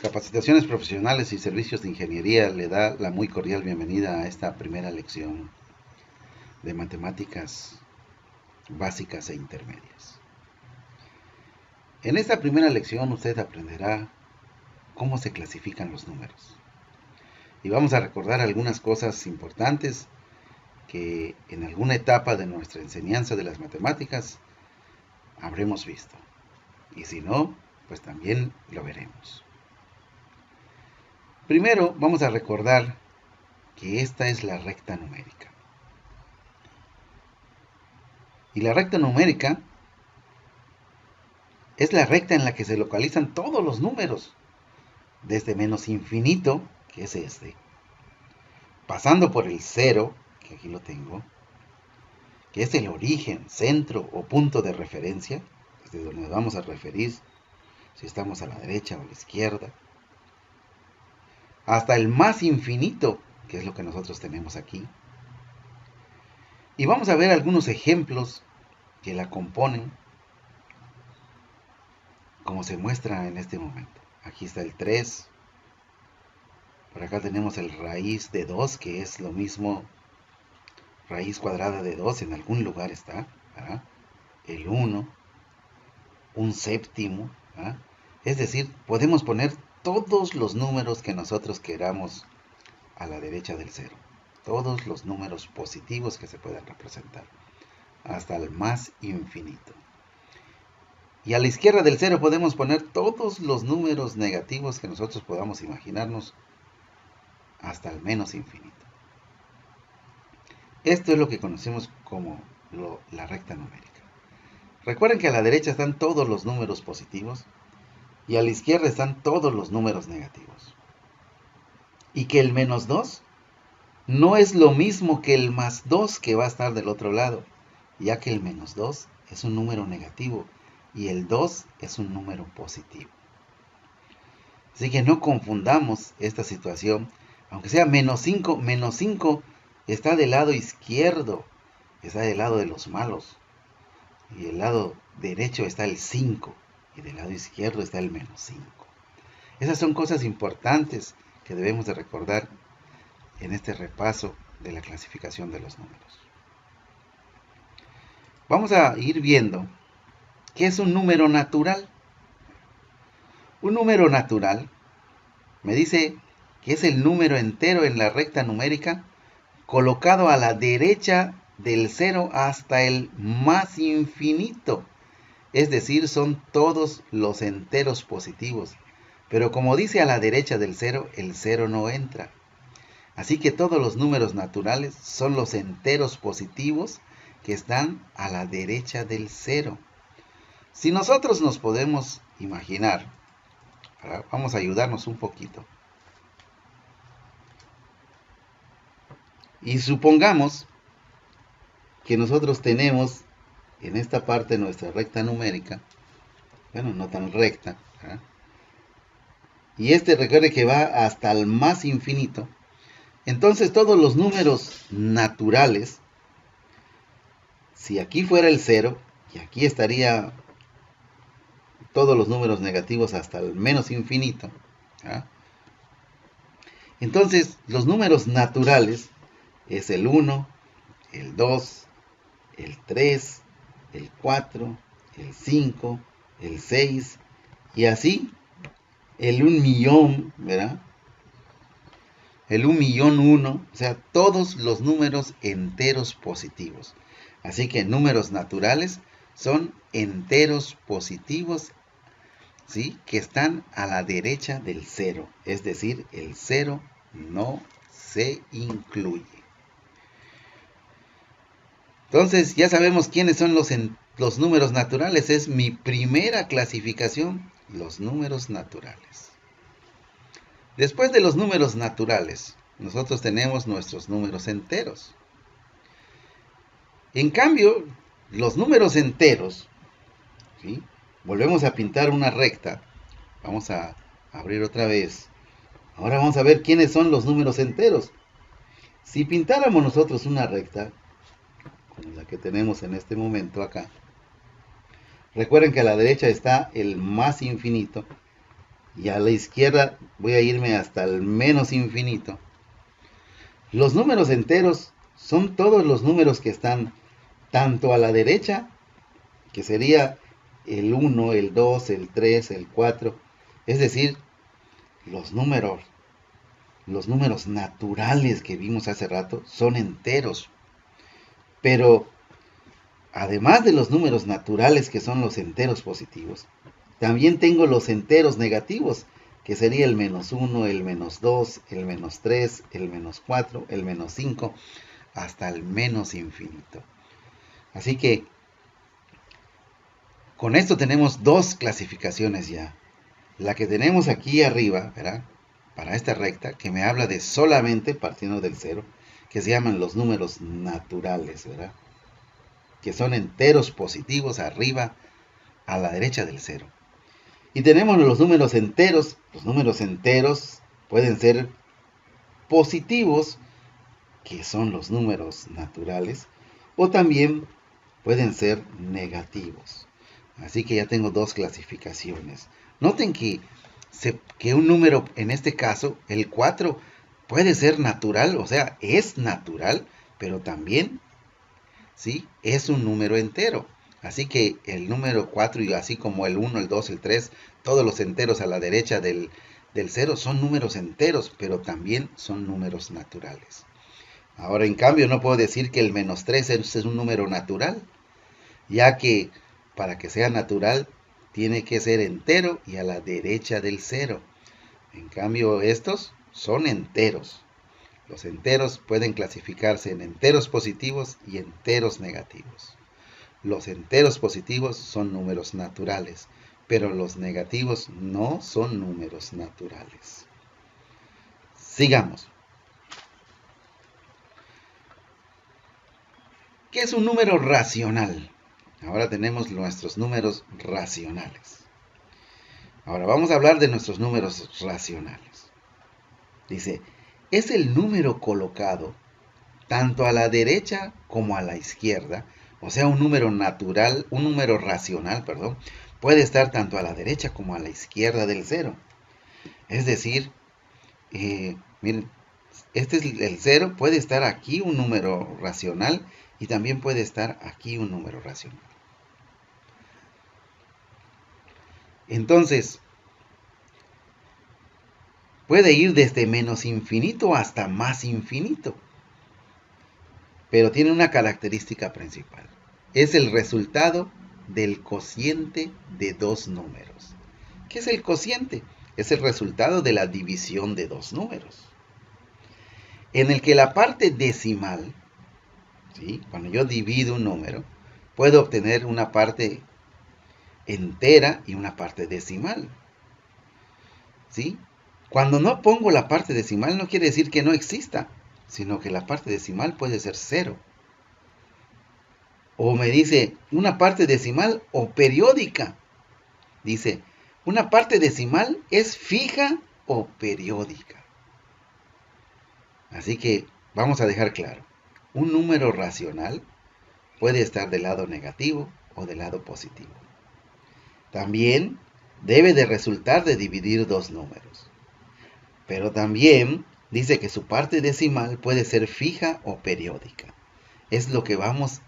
Capacitaciones Profesionales y Servicios de Ingeniería le da la muy cordial bienvenida a esta primera lección de matemáticas básicas e intermedias. En esta primera lección usted aprenderá cómo se clasifican los números. Y vamos a recordar algunas cosas importantes que en alguna etapa de nuestra enseñanza de las matemáticas habremos visto. Y si no, pues también lo veremos. Primero vamos a recordar que esta es la recta numérica. Y la recta numérica es la recta en la que se localizan todos los números, desde menos infinito, que es este, pasando por el cero, que aquí lo tengo, que es el origen, centro o punto de referencia, desde donde nos vamos a referir si estamos a la derecha o a la izquierda, hasta el más infinito, que es lo que nosotros tenemos aquí. Y vamos a ver algunos ejemplos que la componen, como se muestra en este momento. Aquí está el 3, por acá tenemos el raíz de 2, que es lo mismo, raíz cuadrada de 2, en algún lugar está, ¿verdad? El 1, un séptimo, ¿verdad? Es decir, podemos poner todos los números que nosotros queramos a la derecha del 0. Todos los números positivos que se puedan representar, hasta el más infinito. Y a la izquierda del 0 podemos poner todos los números negativos que nosotros podamos imaginarnos, hasta el menos infinito. Esto es lo que conocemos como la recta numérica. Recuerden que a la derecha están todos los números positivos y a la izquierda están todos los números negativos. Y que el menos 2 no es lo mismo que el más 2 que va a estar del otro lado, ya que el menos 2 es un número negativo y el 2 es un número positivo. Así que no confundamos esta situación. Aunque sea menos 5 está del lado izquierdo, está del lado de los malos. Y del lado derecho está el 5 y del lado izquierdo está el menos 5. Esas son cosas importantes que debemos de recordar en este repaso de la clasificación de los números. Vamos a ir viendo qué es un número natural. Un número natural me dice que es el número entero en la recta numérica colocado a la derecha del 0 hasta el más infinito. Es decir, son todos los enteros positivos. Pero como dice a la derecha del 0, el 0 no entra. Así que todos los números naturales son los enteros positivos que están a la derecha del 0. Si nosotros nos podemos imaginar, vamos a ayudarnos un poquito. Y supongamos que nosotros tenemos en esta parte nuestra recta numérica, bueno, no tan recta, ¿verdad? Y recuerde que va hasta el más infinito. Entonces todos los números naturales, si aquí fuera el 0, y aquí estaría todos los números negativos hasta el menos infinito, ¿verdad? Entonces los números naturales es el 1, el 2, el 3, el 4, el 5, el 6 y así el 1.000.000, ¿verdad? El 1.000.001, o sea, todos los números enteros positivos. Así que números naturales son enteros positivos, ¿sí? Que están a la derecha del 0, es decir, el 0 no se incluye. Entonces ya sabemos quiénes son los números naturales. Es mi primera clasificación, los números naturales. Después de los números naturales, nosotros tenemos nuestros números enteros. En cambio, los números enteros, ¿sí? Volvemos a pintar una recta. Vamos a abrir otra vez Ahora vamos a ver quiénes son los números enteros. Si pintáramos nosotros una recta, como la que tenemos en este momento acá, recuerden que a la derecha está el más infinito y a la izquierda voy a irme hasta el menos infinito. Los números enteros son todos los números que están tanto a la derecha, que sería el 1, el 2, el 3, el 4, es decir, los números naturales que vimos hace rato son enteros. Pero además de los números naturales, que son los enteros positivos, también tengo los enteros negativos, que sería el -1, el -2, el -3, el -4, el -5, hasta el menos infinito. Así que con esto tenemos dos clasificaciones ya. La que tenemos aquí arriba, ¿verdad?, para esta recta, que me habla de solamente partiendo del 0, que se llaman los números naturales, ¿verdad?, que son enteros positivos arriba a la derecha del 0. Y tenemos los números enteros. Los números enteros pueden ser positivos, que son los números naturales, o también pueden ser negativos. Así que ya tengo dos clasificaciones. Noten que un número, en este caso, el 4, puede ser natural, o sea, es natural, pero también, ¿sí?, es un número entero. Así que el número 4, y así como el 1, el 2, el 3, todos los enteros a la derecha del 0 son números enteros, pero también son números naturales. Ahora, en cambio, no puedo decir que el -3 es un número natural, ya que para que sea natural tiene que ser entero y a la derecha del 0. En cambio, estos son enteros. Los enteros pueden clasificarse en enteros positivos y enteros negativos. Los enteros positivos son números naturales, pero los negativos no son números naturales. Sigamos. ¿Qué es un número racional? Ahora tenemos nuestros números racionales. Ahora vamos a hablar de nuestros números racionales. Dice, es el número colocado tanto a la derecha como a la izquierda. O sea, un número natural, un número racional, puede estar tanto a la derecha como a la izquierda del 0. Es decir, miren, este es el 0, puede estar aquí un número racional y también puede estar aquí un número racional. Entonces, puede ir desde menos infinito hasta más infinito. Pero tiene una característica principal. Es el resultado del cociente de dos números. ¿Qué es el cociente? Es el resultado de la división de dos números. En el que la parte decimal, ¿sí?, cuando yo divido un número, puedo obtener una parte entera y una parte decimal. ¿Sí? Cuando no pongo la parte decimal no quiere decir que no exista, sino que la parte decimal puede ser 0. O me dice una parte decimal o periódica. Dice, una parte decimal es fija o periódica. Así que vamos a dejar claro, un número racional puede estar del lado negativo o del lado positivo. También debe de resultar de dividir dos números. Pero también dice que su parte decimal puede ser fija o periódica. Es lo que vamos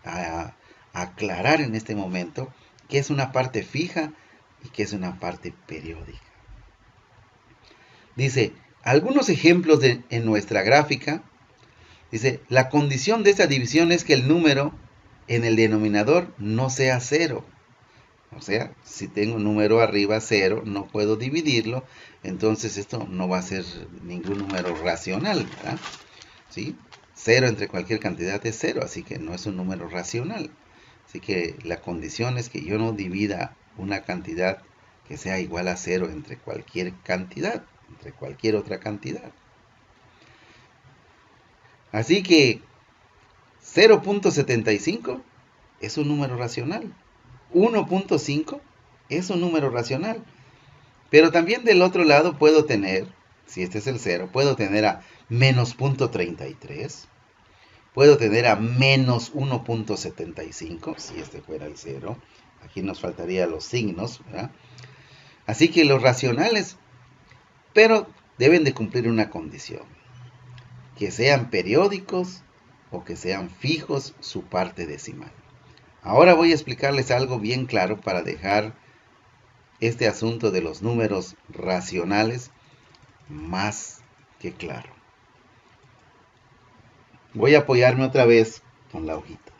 a aclarar en este momento, que es una parte fija y que es una parte periódica. Dice, algunos ejemplos en nuestra gráfica. Dice, la condición de esta división es que el número en el denominador no sea 0. O sea, si tengo un número arriba 0, no puedo dividirlo, entonces esto no va a ser ningún número racional, ¿verdad? ¿Sí? 0 entre cualquier cantidad es 0, así que no es un número racional. Así que la condición es que yo no divida una cantidad que sea igual a 0 entre cualquier cantidad, entre cualquier otra cantidad. Así que 0.75 es un número racional. 1.5 es un número racional. Pero también del otro lado puedo tener si este es el 0, puedo tener a menos 0.33, puedo tener a menos 1.75, si este fuera el 0. Aquí nos faltarían los signos, ¿verdad? Así que los racionales, pero deben de cumplir una condición, que sean periódicos o que sean fijos su parte decimal. Ahora voy a explicarles algo bien claro para dejar este asunto de los números racionales más que claro. Voy a apoyarme otra vez con la hojita.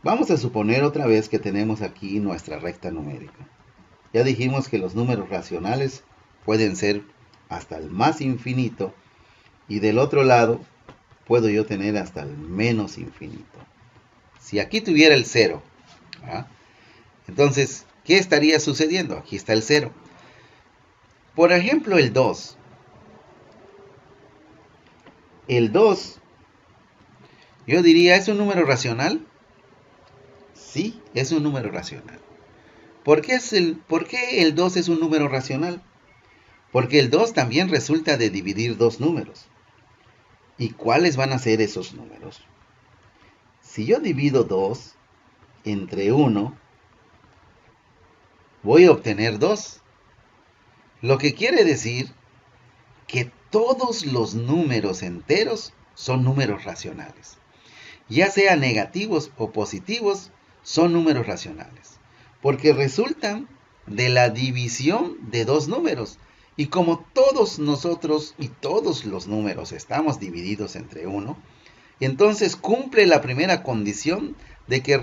Vamos a suponer otra vez que tenemos aquí nuestra recta numérica. Ya dijimos que los números racionales pueden ser hasta el más infinito y del otro lado puedo yo tener hasta el menos infinito. Si aquí tuviera el 0, ¿verdad? Entonces, ¿qué estaría sucediendo? Aquí está el 0. Por ejemplo, el 2. El 2, yo diría, ¿es un número racional? Sí, es un número racional. ¿Por qué el 2 es un número racional? Porque el 2 también resulta de dividir dos números. ¿Y cuáles van a ser esos números? Si yo divido 2 entre 1, voy a obtener 2. Lo que quiere decir que todos los números enteros son números racionales. Ya sean negativos o positivos, son números racionales. Porque resultan de la división de dos números. Y como todos nosotros y todos los números estamos divididos entre 1, entonces cumple la primera condición de que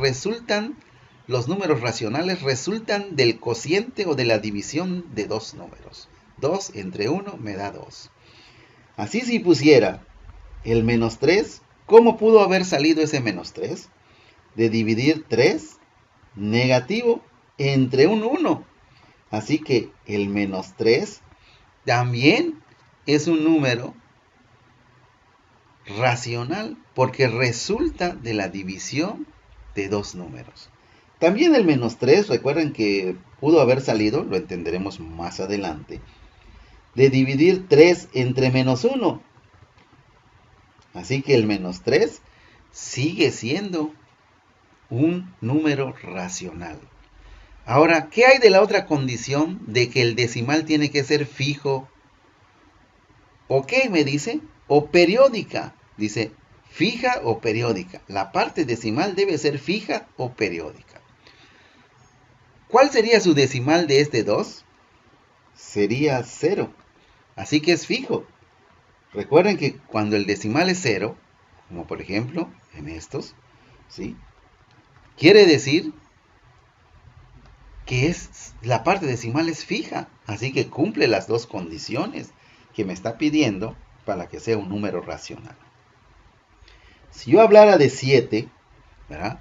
los números racionales resultan del cociente o de la división de dos números. 2 entre 1 me da 2. Así si pusiera el menos 3, ¿cómo pudo haber salido ese menos 3? De dividir 3 negativo entre un 1. Así que el menos 3 también es un número racional porque resulta de la división de dos números. También el menos 3, recuerden que pudo haber salido, lo entenderemos más adelante, de dividir 3 entre menos 1. Así que el menos 3 sigue siendo un número racional. Ahora, ¿qué hay de la otra condición de que el decimal tiene que ser fijo? ¿O qué me dice? O periódica. Dice, fija o periódica. La parte decimal debe ser fija o periódica. ¿Cuál sería su decimal de este 2? Sería 0. Así que es fijo. Recuerden que cuando el decimal es 0, como por ejemplo en estos, ¿sí? Quiere decir que la parte decimal es fija. Así que cumple las dos condiciones que me está pidiendo para que sea un número racional. Si yo hablara de 7, ¿verdad?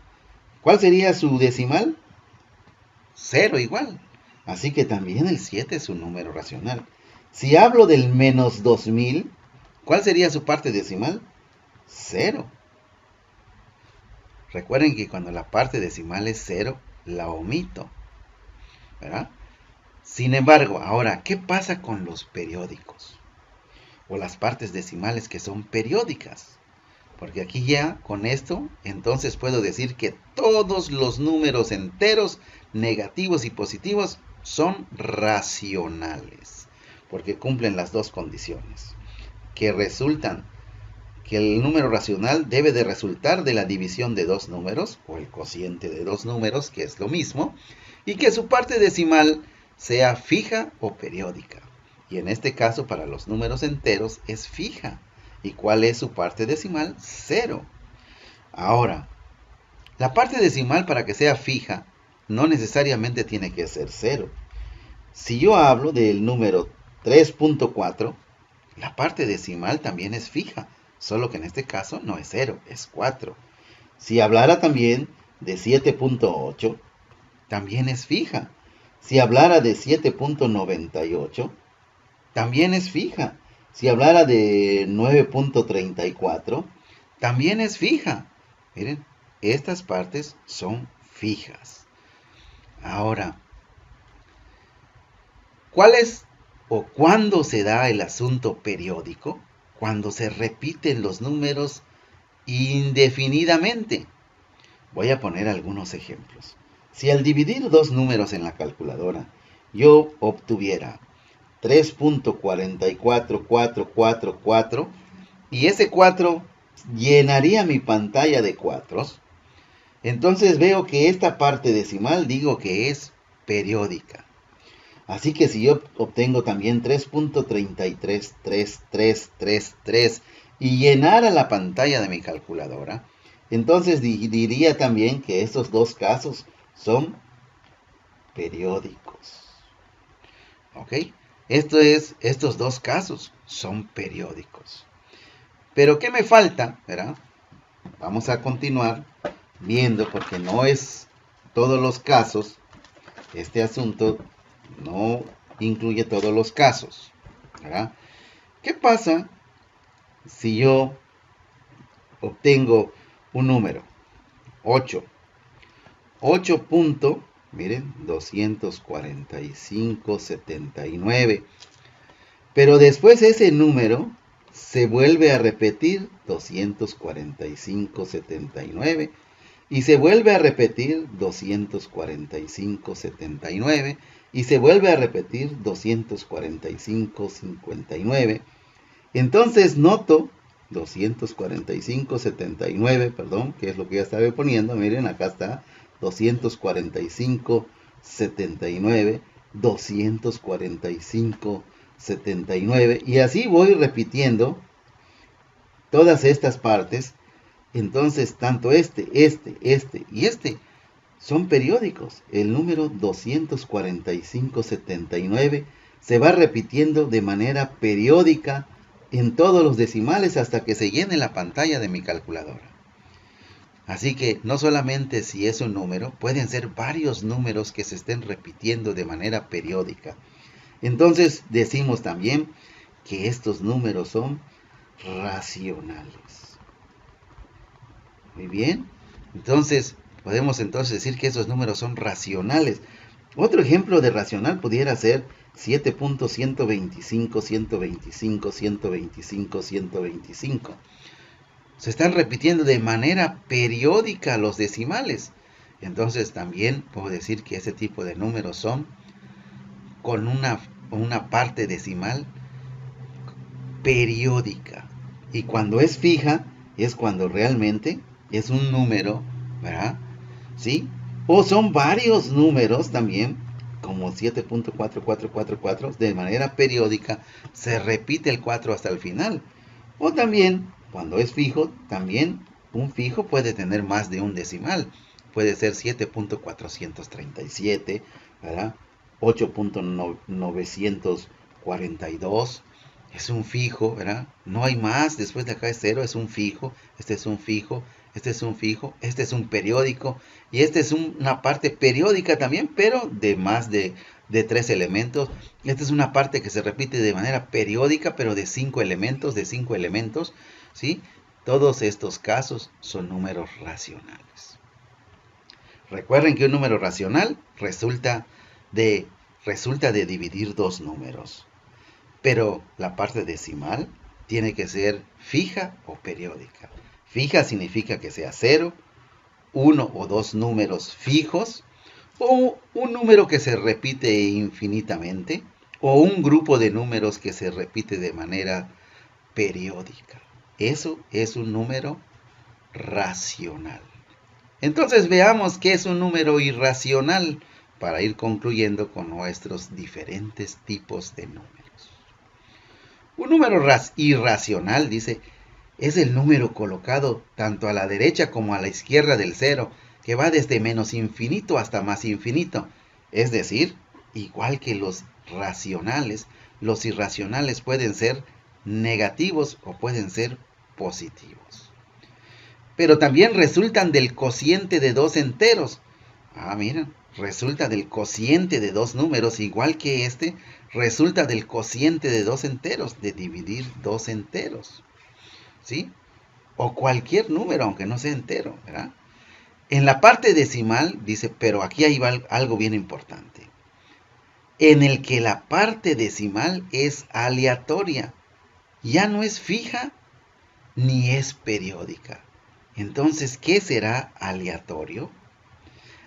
¿Cuál sería su decimal? 0 igual. Así que también el 7 es un número racional. Si hablo del menos 2000, ¿cuál sería su parte decimal? 0. Recuerden que cuando la parte decimal es 0, la omito, ¿verdad? Sin embargo, ahora, ¿qué pasa con los periódicos? O las partes decimales que son periódicas. Porque aquí ya, con esto, entonces puedo decir que todos los números enteros, negativos y positivos, son racionales. Porque cumplen las dos condiciones. Que el número racional debe de resultar de la división de dos números, o el cociente de dos números, que es lo mismo, y que su parte decimal sea fija o periódica. Y en este caso, para los números enteros, es fija. ¿Y cuál es su parte decimal? 0. Ahora, la parte decimal para que sea fija, no necesariamente tiene que ser 0. Si yo hablo del número 3.4, la parte decimal también es fija, solo que en este caso no es 0, es 4. Si hablara también de 7.8, también es fija. Si hablara de 7.98, también es fija. Si hablara de 9.34, también es fija. Miren, estas partes son fijas. Ahora, ¿cuál es ¿O cuándo se da el asunto periódico? Cuando se repiten los números indefinidamente. Voy a poner algunos ejemplos. Si al dividir dos números en la calculadora, yo obtuviera 3.44444 y ese 4 llenaría mi pantalla de cuatros, entonces veo que esta parte decimal digo que es periódica. Así que si yo obtengo también 3.333333 y llenara la pantalla de mi calculadora, entonces diría también que estos dos casos son periódicos. ¿Ok? Estos dos casos son periódicos. Pero ¿qué me falta? ¿Verdad? Vamos a continuar viendo porque no es todos los casos. Este asunto no incluye todos los casos, ¿verdad? ¿Qué pasa si yo obtengo un número 8? 8 punto, miren, 245,79. Pero después ese número se vuelve a repetir 245,79. Y se vuelve a repetir 245,79. Y se vuelve a repetir 245,59. Entonces noto 245,79, perdón, que es lo que ya estaba poniendo. Miren, acá está 245,79, 245,79. Y así voy repitiendo todas estas partes. Entonces, tanto este y este son periódicos. El número 245,79 se va repitiendo de manera periódica en todos los decimales hasta que se llene la pantalla de mi calculadora. Así que no solamente si es un número, pueden ser varios números que se estén repitiendo de manera periódica. Entonces decimos también que estos números son racionales. Muy bien. Entonces podemos decir que esos números son racionales. Otro ejemplo de racional pudiera ser 7.125, 125, 125, 125. Se están repitiendo de manera periódica los decimales. Entonces también puedo decir que ese tipo de números son con una parte decimal periódica. Y cuando es fija, es cuando realmente es un número, ¿verdad? ¿Sí? O son varios números también, como 7.4444, de manera periódica, se repite el 4 hasta el final. O también, cuando es fijo, también un fijo puede tener más de un decimal. Puede ser 7.437, ¿verdad? 8.942, es un fijo, ¿verdad? No hay más, después de acá es 0, es un fijo, este es un fijo, este es un fijo, este es un periódico, y este es una parte periódica también, pero de más de 3 elementos. Esta es una parte que se repite de manera periódica, pero de 5 elementos, ¿sí? Todos estos casos son números racionales. Recuerden que un número racional resulta de dividir dos números, pero la parte decimal tiene que ser fija o periódica. Fija significa que sea 0, 1 o 2 números fijos, o un número que se repite infinitamente, o un grupo de números que se repite de manera periódica. Eso es un número racional. Entonces veamos qué es un número irracional para ir concluyendo con nuestros diferentes tipos de números. Un número irracional, dice, es el número colocado tanto a la derecha como a la izquierda del cero, que va desde menos infinito hasta más infinito. Es decir, igual que los racionales, los irracionales pueden ser negativos o pueden ser positivos. Pero también resultan del cociente de dos enteros. Miren, resulta del cociente de dos números, igual que este, resulta del cociente de dos enteros, de dividir dos enteros, ¿sí? O cualquier número, aunque no sea entero, ¿verdad? En la parte decimal, dice, pero aquí hay algo bien importante. en el que la parte decimal es aleatoria. Ya no es fija ni es periódica. Entonces, ¿qué será aleatorio?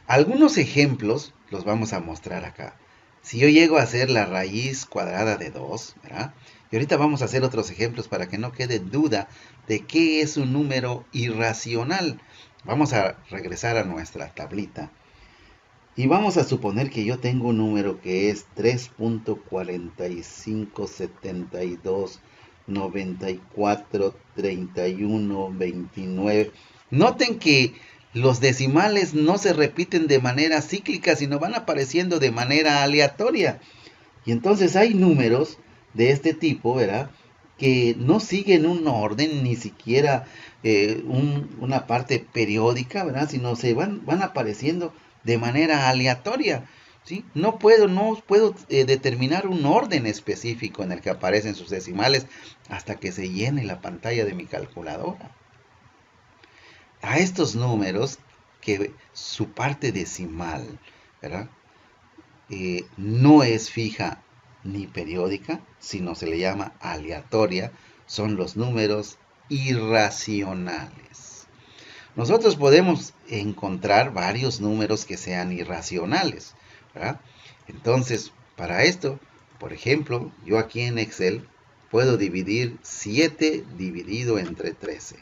Algunos ejemplos los vamos a mostrar acá. Si yo llego a hacer la raíz cuadrada de 2, ¿verdad? Y ahorita vamos a hacer otros ejemplos para que no quede duda de qué es un número irracional. Vamos a regresar a nuestra tablita. Y vamos a suponer que yo tengo un número que es 3.4572943129. Noten que los decimales no se repiten de manera cíclica, sino van apareciendo de manera aleatoria. Y entonces hay números de este tipo, ¿verdad? Que no siguen un orden, ni siquiera una parte periódica, ¿verdad? Sino se van apareciendo de manera aleatoria. ¿Sí? No puedo determinar un orden específico en el que aparecen sus decimales hasta que se llene la pantalla de mi calculadora. A estos números que su parte decimal, ¿verdad? No es fija ni periódica, sino se le llama aleatoria, son los números irracionales. Nosotros podemos encontrar varios números que sean irracionales, ¿verdad? Entonces, para esto, por ejemplo, yo aquí en Excel puedo dividir 7 dividido entre 13.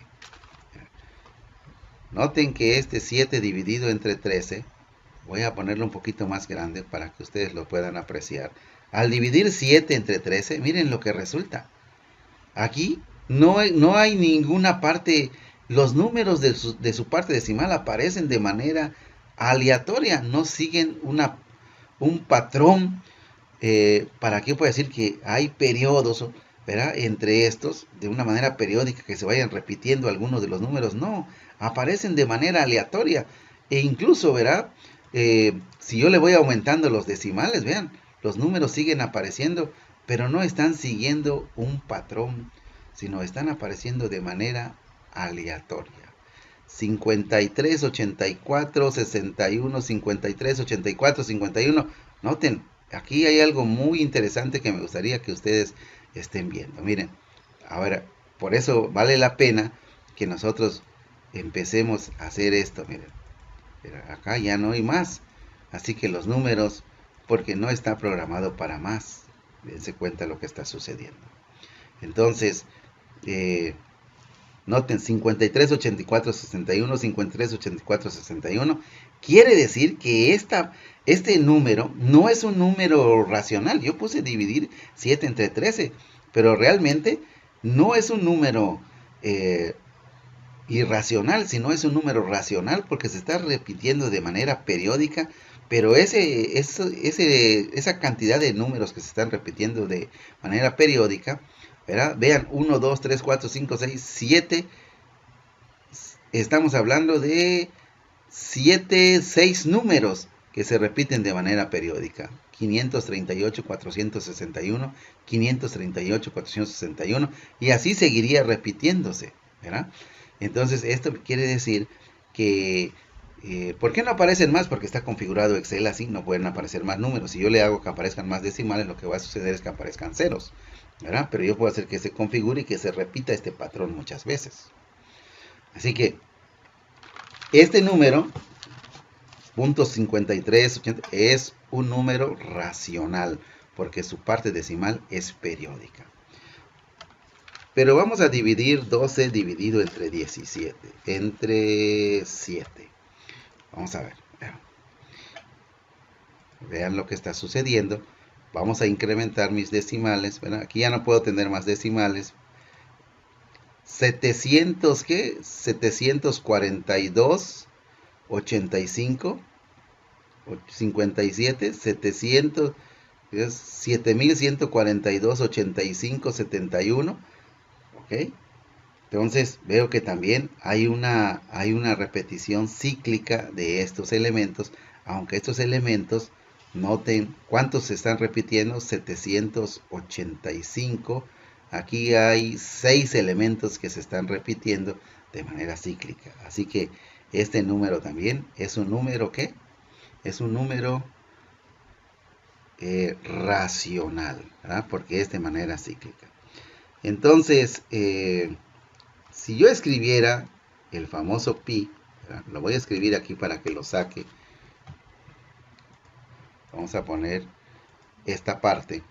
Noten que este 7 dividido entre 13, voy a ponerlo un poquito más grande para que ustedes lo puedan apreciar. Al dividir 7 entre 13, miren lo que resulta. Aquí no hay ninguna parte, los números de su parte decimal aparecen de manera aleatoria, no siguen un patrón. ¿Para qué puedo decir que hay periodos, ¿verdad?, entre estos, de una manera periódica, que se vayan repitiendo algunos de los números? No, aparecen de manera aleatoria. E incluso, ¿verdad?, si yo le voy aumentando los decimales, vean, los números siguen apareciendo, pero no están siguiendo un patrón, sino están apareciendo de manera aleatoria. 53, 84, 61, 53, 84, 51. Noten, aquí hay algo muy interesante que me gustaría que ustedes estén viendo. Miren, ahora, por eso vale la pena que nosotros empecemos a hacer esto. Miren, acá ya no hay más. Así que los números, porque no está programado para más. Dense cuenta lo que está sucediendo. Entonces, noten, 53, 84, 61, 53, 84, 61. Quiere decir que este número no es un número racional. Yo puse dividir 7 entre 13, pero realmente no es un número irracional, sino es un número racional porque se está repitiendo de manera periódica. Pero esa cantidad de números que se están repitiendo de manera periódica, ¿verdad? Vean, 1, 2, 3, 4, 5, 6, 7. Estamos hablando de 6 números que se repiten de manera periódica. 538, 461, 538, 461. Y así seguiría repitiéndose, ¿verdad? Entonces, esto quiere decir que ¿por qué no aparecen más? Porque está configurado Excel así, no pueden aparecer más números. Si yo le hago que aparezcan más decimales, lo que va a suceder es que aparezcan ceros, ¿verdad? Pero yo puedo hacer que se configure y que se repita este patrón muchas veces. Así que este número, .5380, es un número racional, porque su parte decimal es periódica. Pero vamos a dividir 12 dividido entre 17, entre 7. Vamos a ver. Vean lo que está sucediendo. Vamos a incrementar mis decimales. ¿Verdad? Aquí ya no puedo tener más decimales. 700, ¿qué? 742, 85, 57, 700, 7142, 85, 71. ¿Ok? Entonces veo que también hay una repetición cíclica de estos elementos, aunque estos elementos, noten cuántos se están repitiendo, 785. Aquí hay 6 elementos que se están repitiendo de manera cíclica. Así que este número también es un número, ¿qué? Es un número racional, ¿verdad? Porque es de manera cíclica. Entonces, si yo escribiera el famoso pi, ¿verdad? Lo voy a escribir aquí para que lo saque. Vamos a poner esta parte.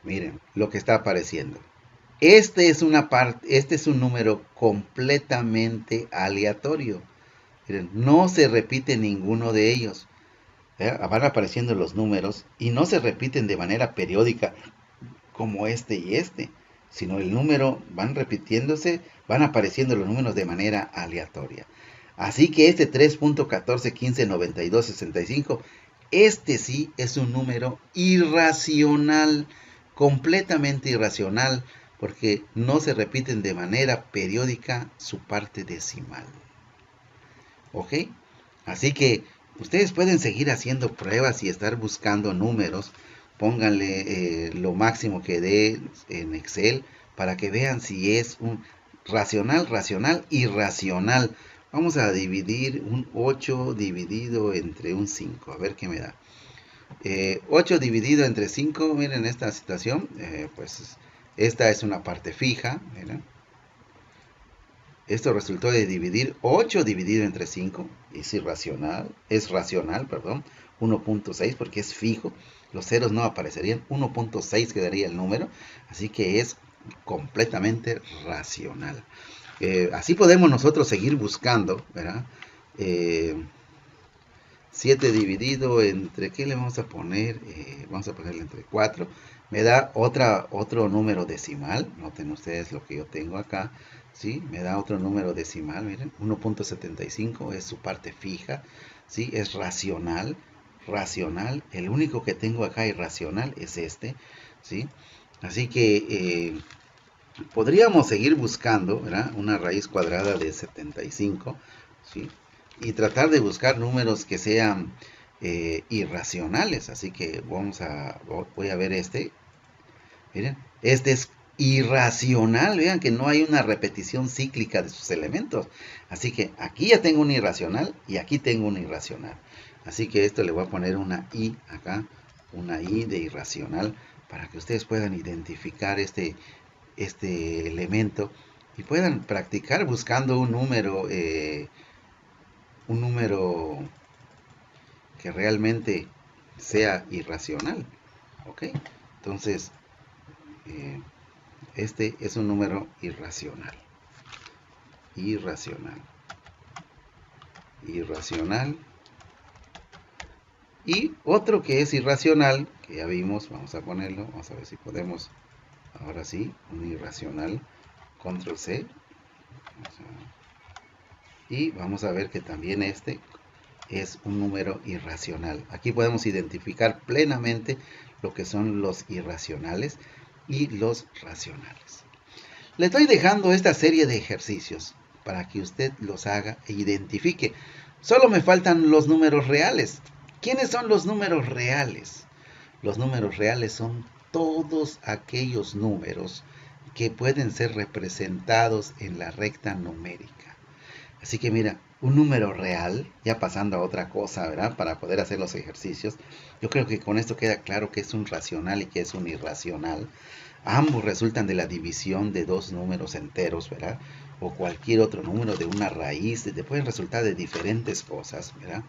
Miren lo que está apareciendo. Este es un número completamente aleatorio. Miren, no se repite ninguno de ellos. Van apareciendo los números y no se repiten de manera periódica como este y este, sino el número van repitiéndose, van apareciendo los números de manera aleatoria. Así que este 3.14159265, este sí es un número irracional, completamente irracional, porque no se repiten de manera periódica su parte decimal. ¿Ok? Así que ustedes pueden seguir haciendo pruebas y estar buscando números. Pónganle lo máximo que dé en Excel para que vean si es un racional, racional, irracional. Vamos a dividir un 8 dividido entre un 5. A ver qué me da. 8 dividido entre 5, miren esta situación. Pues esta es una parte fija. Miren. Esto resultó de dividir 8 dividido entre 5. Es racional, perdón. 1.6 porque es fijo. Los ceros no aparecerían. 1.6 quedaría el número. Así que es completamente racional. Así podemos nosotros seguir buscando, ¿verdad? 7 dividido entre, ¿qué le vamos a poner? Vamos a ponerle entre 4. Me da otro número decimal. Noten ustedes lo que yo tengo acá. ¿Sí? Me da otro número decimal, miren, 1.75 es su parte fija, ¿sí? Es racional, el único que tengo acá irracional es este, ¿sí? Así que podríamos seguir buscando, ¿verdad? Una raíz cuadrada de 75, ¿sí? Y tratar de buscar números que sean irracionales, así que voy a ver este, miren, este es irracional, vean que no hay una repetición cíclica de sus elementos. Así que aquí ya tengo un irracional y aquí tengo un irracional. Así que esto le voy a poner una I acá, una I de irracional, para que ustedes puedan identificar este elemento y puedan practicar buscando un número que realmente sea irracional. ¿Ok? Entonces, este es un número irracional. Irracional. Y otro que es irracional, que ya vimos, vamos a ponerlo, vamos a ver si podemos, ahora sí, un irracional, control C. Y vamos a ver que también este es un número irracional. Aquí podemos identificar plenamente lo que son los irracionales y los racionales. Le estoy dejando esta serie de ejercicios para que usted los haga e identifique. Solo me faltan los números reales. ¿Quiénes son los números reales? Los números reales son todos aquellos números que pueden ser representados en la recta numérica. Así que mira, un número real, ya pasando a otra cosa, ¿verdad? Para poder hacer los ejercicios. Yo creo que con esto queda claro que es un racional y que es un irracional. Ambos resultan de la división de dos números enteros, ¿verdad? O cualquier otro número de una raíz, pueden resultar de diferentes cosas, ¿verdad?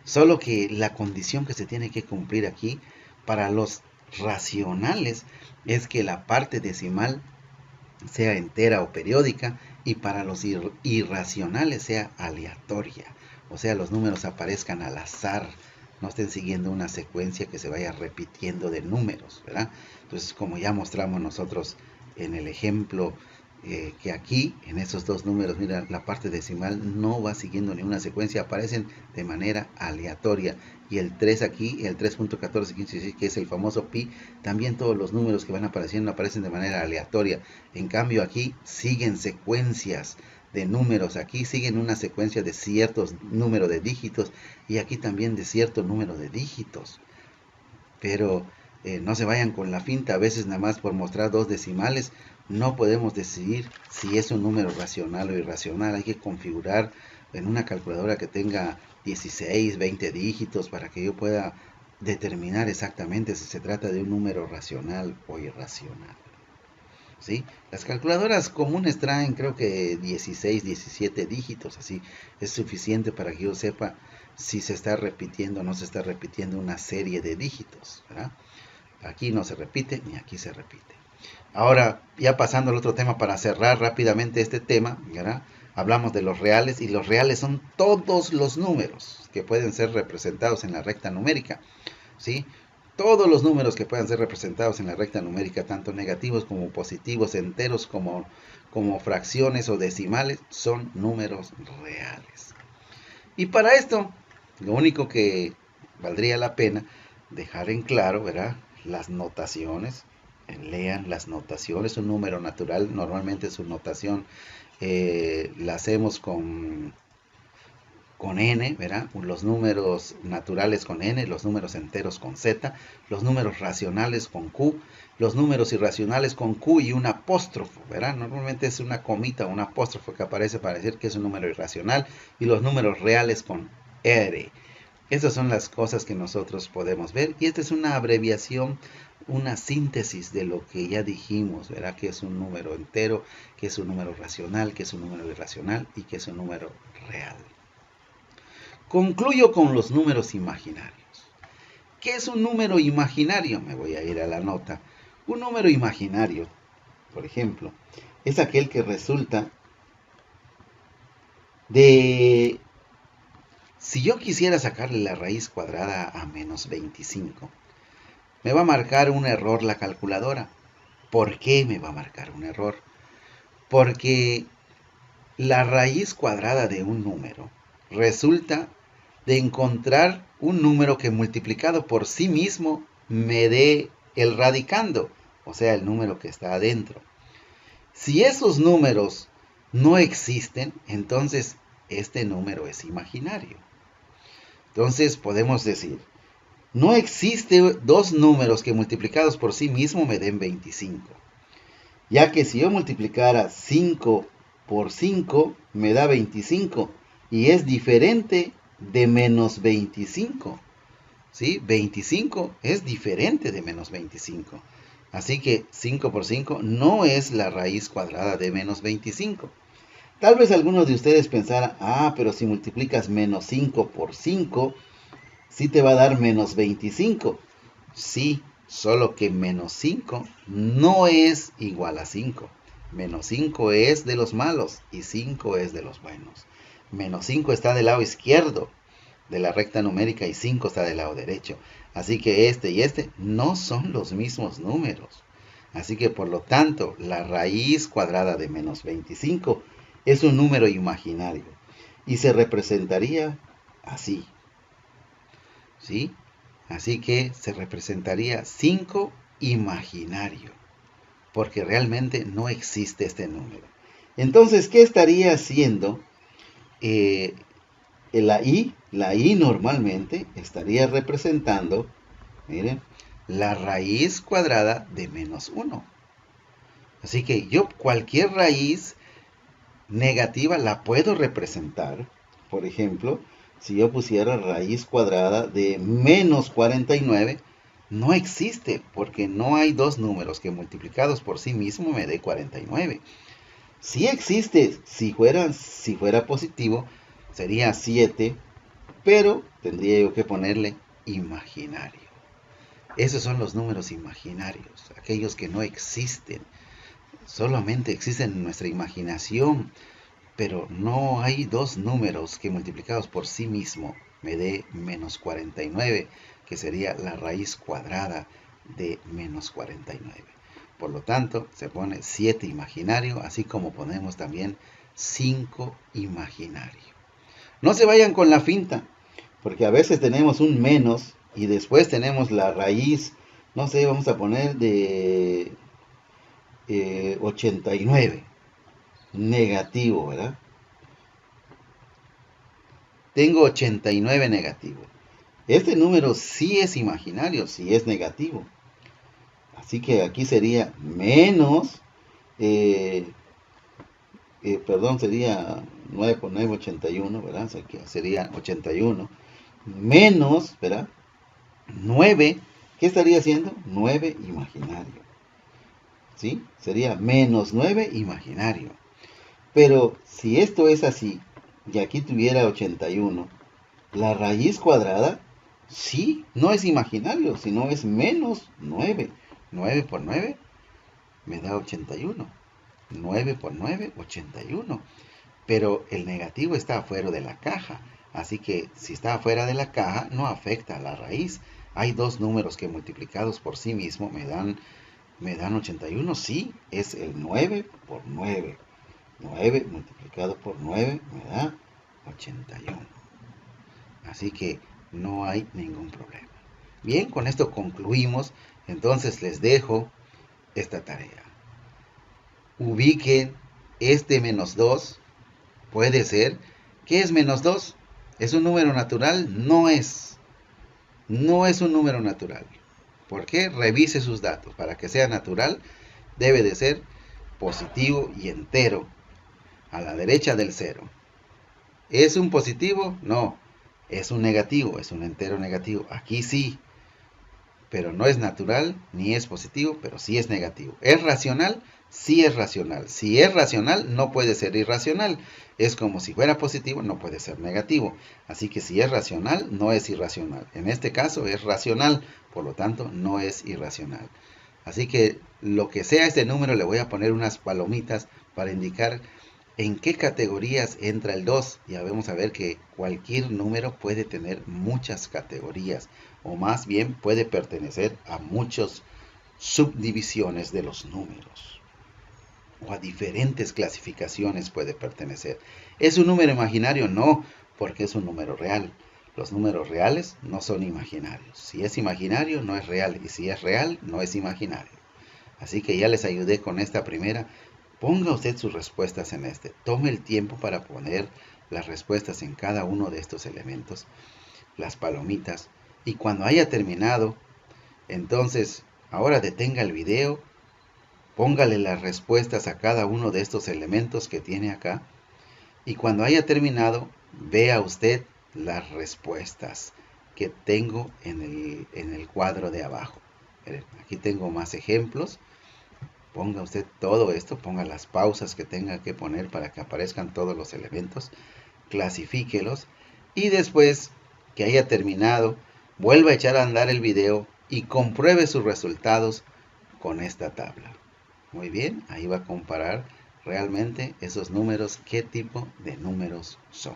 Solo que la condición que se tiene que cumplir aquí para los racionales es que la parte decimal sea entera o periódica, y para los irracionales sea aleatoria. O sea, los números aparezcan al azar, no estén siguiendo una secuencia que se vaya repitiendo de números, ¿verdad? Entonces, como ya mostramos nosotros en el ejemplo, que aquí, en esos dos números, mira, la parte decimal no va siguiendo ninguna secuencia, aparecen de manera aleatoria. Y el 3 aquí, el 3.1415, que es el famoso pi, también todos los números que van apareciendo aparecen de manera aleatoria. En cambio aquí siguen secuencias de números, aquí siguen una secuencia de ciertos números de dígitos, y aquí también de cierto número de dígitos. Pero no se vayan con la finta, a veces nada más por mostrar dos decimales no podemos decidir si es un número racional o irracional. Hay que configurar en una calculadora que tenga 16, 20 dígitos para que yo pueda determinar exactamente si se trata de un número racional o irracional. ¿Sí? Las calculadoras comunes traen creo que 16, 17 dígitos, así es suficiente para que yo sepa si se está repitiendo o no se está repitiendo una serie de dígitos, ¿verdad? Aquí no se repite ni aquí se repite. Ahora, ya pasando al otro tema para cerrar rápidamente este tema, ¿verdad? Hablamos de los reales y los reales son todos los números que pueden ser representados en la recta numérica, ¿sí? Todos los números que puedan ser representados en la recta numérica, tanto negativos como positivos, enteros como fracciones o decimales, son números reales. Y para esto, lo único que valdría la pena dejar en claro, ¿verdad? Las notaciones. Lean las notaciones. Un número natural, normalmente su notación la hacemos con n, ¿verdad? Los números naturales con n, los números enteros con z, los números racionales con q, los números irracionales con q y un apóstrofo, ¿verdad? Normalmente es una comita o un apóstrofo que aparece para decir que es un número irracional, y los números reales con r. Estas son las cosas que nosotros podemos ver, y esta es una abreviación, una síntesis de lo que ya dijimos, ¿verdad? Que es un número entero, que es un número racional, que es un número irracional y que es un número real. Concluyo con los números imaginarios. ¿Qué es un número imaginario? Me voy a ir a la nota. Un número imaginario, por ejemplo, es aquel que resulta de... Si yo quisiera sacarle la raíz cuadrada a menos 25, me va a marcar un error la calculadora. ¿Por qué me va a marcar un error? Porque la raíz cuadrada de un número resulta de encontrar un número que multiplicado por sí mismo me dé el radicando, o sea, el número que está adentro. Si esos números no existen, entonces este número es imaginario. Entonces podemos decir, no existe dos números que multiplicados por sí mismo me den 25, ya que si yo multiplicara 5 por 5 me da 25 y es diferente de menos 25. ¿Sí? 25 es diferente de menos 25. Así que 5 por 5 no es la raíz cuadrada de menos 25. Tal vez algunos de ustedes pensaran, pero si multiplicas menos 5 por 5, sí te va a dar menos 25. Sí, solo que menos 5 no es igual a 5. Menos 5 es de los malos y 5 es de los buenos. Menos 5 está del lado izquierdo de la recta numérica y 5 está del lado derecho. Así que este y este no son los mismos números. Así que por lo tanto, la raíz cuadrada de menos 25 es un número imaginario y se representaría así. ¿Sí? Así que se representaría 5 imaginario, porque realmente no existe este número. Entonces, ¿qué estaría haciendo la I? La I normalmente estaría representando, miren, la raíz cuadrada de menos 1. Así que yo cualquier raíz negativa la puedo representar. Por ejemplo, si yo pusiera raíz cuadrada de menos 49, no existe, porque no hay dos números que multiplicados por sí mismo me dé 49. Sí existe, si fuera positivo, sería 7, pero tendría yo que ponerle imaginario. Esos son los números imaginarios, aquellos que no existen, solamente existen en nuestra imaginación, pero no hay dos números que multiplicados por sí mismo me dé menos 49, que sería la raíz cuadrada de menos 49. Por lo tanto, se pone 7 imaginario, así como ponemos también 5 imaginario. No se vayan con la finta, porque a veces tenemos un menos y después tenemos la raíz, no sé, vamos a poner de 89, negativo, ¿verdad? Tengo 89 negativo. Este número sí es imaginario, sí es negativo. Así que aquí sería menos, sería 9 por 9, 81, ¿verdad? O sea, que sería 81 menos, ¿verdad? 9, ¿qué estaría haciendo? 9 imaginario. ¿Sí? Sería menos 9 imaginario. Pero si esto es así, y aquí tuviera 81, la raíz cuadrada, sí, no es imaginario, sino es menos 9. 9 por 9 me da 81. 9 por 9, 81. Pero el negativo está afuera de la caja. Así que si está afuera de la caja, no afecta a la raíz. Hay dos números que multiplicados por sí mismos me dan 81. Sí, es el 9 por 9. 9 multiplicado por 9 me da 81. Así que no hay ningún problema. Bien, con esto concluimos. Entonces les dejo esta tarea. Ubiquen este menos 2. Puede ser. ¿Qué es menos 2? ¿Es un número natural? No es. No es un número natural. ¿Por qué? Revise sus datos. Para que sea natural, debe de ser positivo y entero, a la derecha del 0. ¿Es un positivo? No. Es un negativo, es un entero negativo. Aquí sí, pero no es natural ni es positivo, pero sí es negativo. ¿Es racional? Sí es racional. Si es racional, no puede ser irracional. Es como si fuera positivo, no puede ser negativo. Así que si es racional, no es irracional. En este caso es racional, por lo tanto no es irracional. Así que lo que sea este número le voy a poner unas palomitas para indicar en qué categorías entra el 2. Ya vamos a ver que cualquier número puede tener muchas categorías, o más bien puede pertenecer a muchas subdivisiones de los números, o a diferentes clasificaciones puede pertenecer. ¿Es un número imaginario? No, porque es un número real. Los números reales no son imaginarios. Si es imaginario, no es real, y si es real, no es imaginario. Así que ya les ayudé con esta primera. Ponga usted sus respuestas en este. Tome el tiempo para poner las respuestas en cada uno de estos elementos, las palomitas. Y cuando haya terminado, entonces ahora detenga el video, póngale las respuestas a cada uno de estos elementos que tiene acá. Y cuando haya terminado, vea usted las respuestas que tengo en el cuadro de abajo. Aquí tengo más ejemplos. Ponga usted todo esto, ponga las pausas que tenga que poner para que aparezcan todos los elementos, clasifíquelos y después que haya terminado, vuelva a echar a andar el video y compruebe sus resultados con esta tabla. Muy bien, ahí va a comparar realmente esos números, qué tipo de números son.